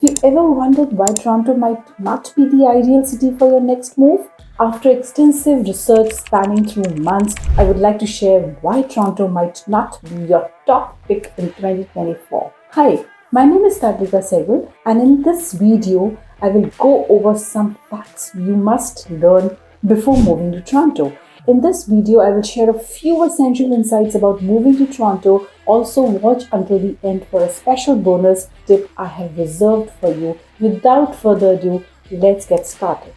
Have you ever wondered why Toronto might not be the ideal city for your next move? After extensive research spanning through months, I would like to share why Toronto might not be your top pick in 2024. Hi, my name is Tadrika Sehgal, and in this video, I will go over some facts you must learn before moving to Toronto. In this video, I will share a few essential insights about moving to Toronto. Also, watch until the end for a special bonus tip I have reserved for you. Without further ado, let's get started.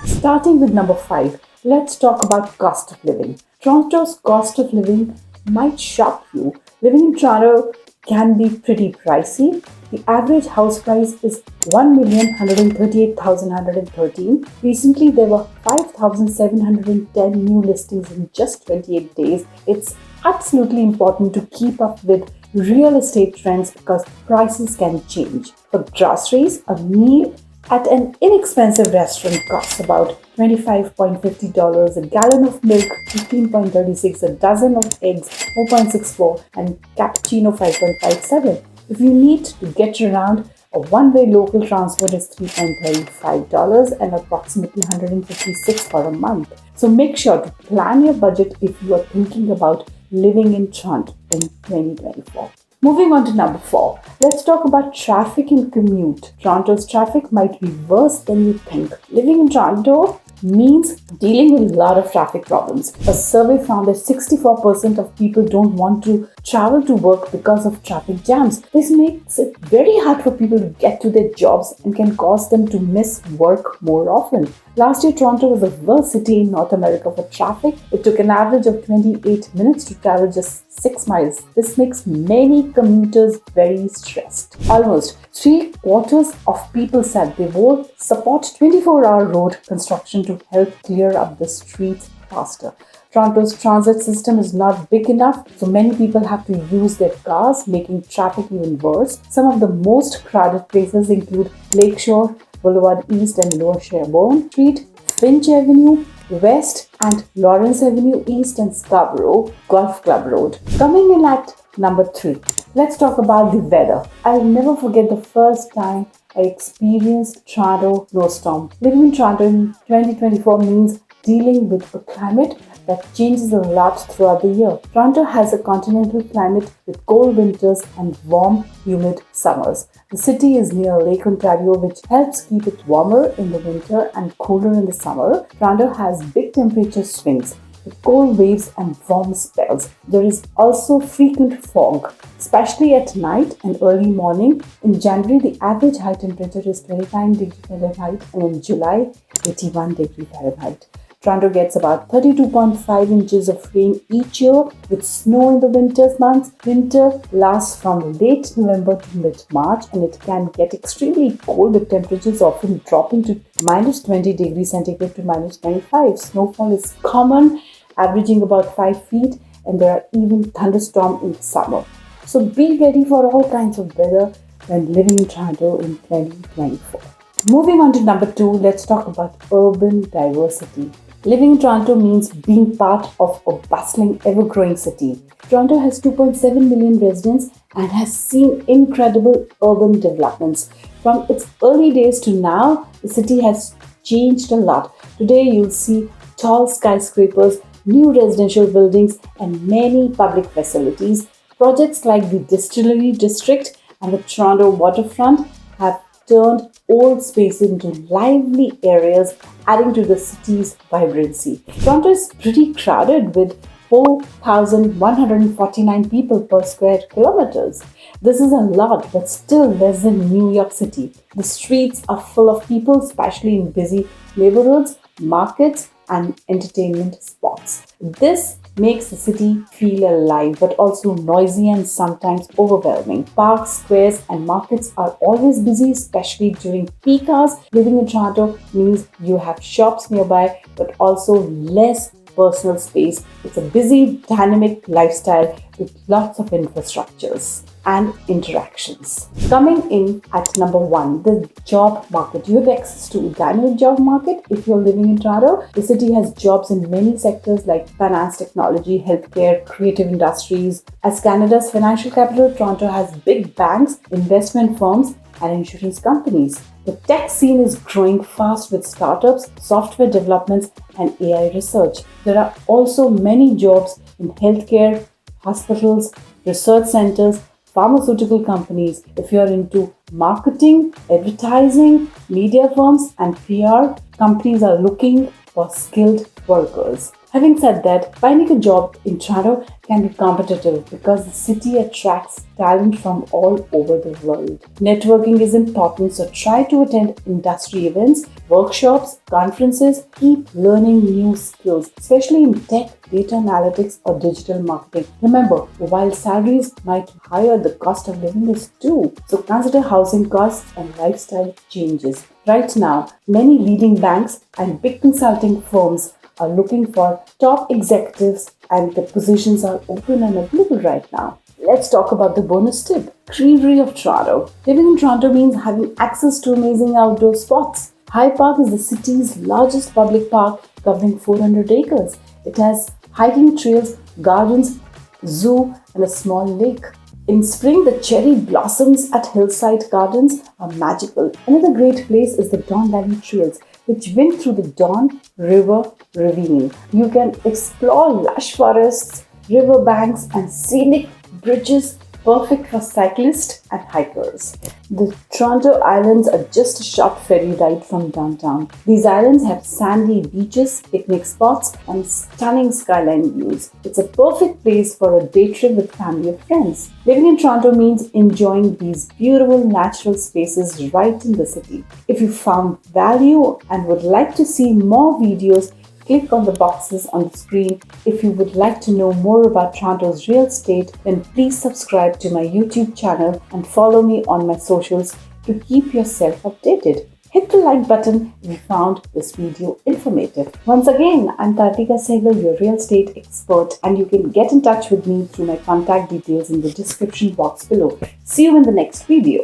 Starting with number 5, let's talk about cost of living. Toronto's cost of living might shock you. Living in Toronto can be pretty pricey. The average house price is 1,138,113. Recently, there were 5,710 new listings in just 28 days. It's absolutely important to keep up with real estate trends because prices can change. For groceries, a meal at an inexpensive restaurant costs about $25.50, a gallon of milk $15.36, a dozen of eggs $4.64, and cappuccino $5.57. If you need to get around, a one-way local transport is $3.35 and approximately $156 for a month. So make sure to plan your budget if you are thinking about living in Toronto in 2024. Moving on to number 4, let's talk about traffic and commute. Toronto's traffic might be worse than you think. Living in Toronto means dealing with a lot of traffic problems. A survey found that 64% of people don't want to travel to work because of traffic jams. This makes it very hard for people to get to their jobs and can cause them to miss work more often. Last year, Toronto was the worst city in North America for traffic. It took an average of 28 minutes to travel just 6 miles. This makes many commuters very stressed. Almost 3/4 of people said they would support 24-hour road construction to help clear up the streets faster. Toronto's transit system is not big enough, so many people have to use their cars, making traffic even worse. Some of the most crowded places include Lakeshore, Boulevard East and Lower Sherbourne Street, Finch Avenue West and Lawrence Avenue East and Scarborough Golf Club Road. Coming in at number 3, let's talk about the weather. I'll never forget the first time I experienced Toronto snowstorm. Living in Toronto in 2024 means dealing with a climate that changes a lot throughout the year. Toronto has a continental climate with cold winters and warm, humid summers. The city is near Lake Ontario, which helps keep it warmer in the winter and cooler in the summer. Toronto has big temperature swings with cold waves and warm spells. There is also frequent fog, especially at night and early morning. In January, the average high temperature is 29 degrees Fahrenheit and in July, 81 degrees Fahrenheit. Toronto gets about 32.5 inches of rain each year with snow in the winter months. Winter lasts from late November to mid-March and it can get extremely cold with temperatures often dropping to minus 20 degrees centigrade to minus 25. Snowfall is common, averaging about 5 feet, and there are even thunderstorms in the summer. So be ready for all kinds of weather when living in Toronto in 2024. Moving on to number 2, let's talk about urban diversity. Living in Toronto means being part of a bustling, ever-growing city. Toronto has 2.7 million residents and has seen incredible urban developments. From its early days to now, the city has changed a lot. Today, you'll see tall skyscrapers, new residential buildings, and many public facilities. Projects like the Distillery District and the Toronto Waterfront have turned old spaces into lively areas, adding to the city's vibrancy. Toronto is pretty crowded with 4,149 people per square kilometers. This is a lot, but still less than New York City. The streets are full of people, especially in busy neighborhoods, markets, and entertainment spots. This makes the city feel alive but also noisy and sometimes overwhelming. Parks, squares, and markets are always busy, especially during peak hours. Living in Toronto means you have shops nearby but also less personal space. It's a busy, dynamic lifestyle with lots of infrastructures and interactions. Coming in at number 1, the job market. You have access to dynamic job market if you're living in Toronto. The city has jobs in many sectors like finance, technology, healthcare, creative industries. As Canada's financial capital, Toronto has big banks, investment firms, and insurance companies. The tech scene is growing fast with startups, software developments, and AI research. There are also many jobs in healthcare, hospitals, research centers, pharmaceutical companies. If you're into marketing, advertising, media firms, and PR, companies are looking for skilled workers. Having said that, finding a job in Toronto can be competitive because the city attracts talent from all over the world. Networking is important, so try to attend industry events, workshops, conferences. Keep learning new skills, especially in tech, data analytics, or digital marketing. Remember, while salaries might be higher, the cost of living is too. So consider housing costs and lifestyle changes. Right now, many leading banks and big consulting firms are looking for top executives, and the positions are open and available right now. Let's talk about the bonus tip. Greenery of Toronto. Living in Toronto means having access to amazing outdoor spots. Hyde Park is the city's largest public park, covering 400 acres. It has hiking trails, gardens, zoo, and a small lake. In spring, the cherry blossoms at Hillside Gardens are magical. Another great place is the Don Valley Trails, which wind through the Don River ravine. You can explore lush forests, river banks, and scenic bridges, perfect for cyclists and hikers. The Toronto Islands are just a short ferry ride from downtown. These islands have sandy beaches, picnic spots, and stunning skyline views. It's a perfect place for a day trip with family or friends. Living in Toronto means enjoying these beautiful natural spaces right in the city. If you found value and would like to see more videos, click on the boxes on the screen. If you would like to know more about Toronto's real estate, then please subscribe to my YouTube channel and follow me on my socials to keep yourself updated. Hit the like button if you found this video informative. Once again, I'm Kartika Sehgal, your real estate expert, and you can get in touch with me through my contact details in the description box below. See you in the next video.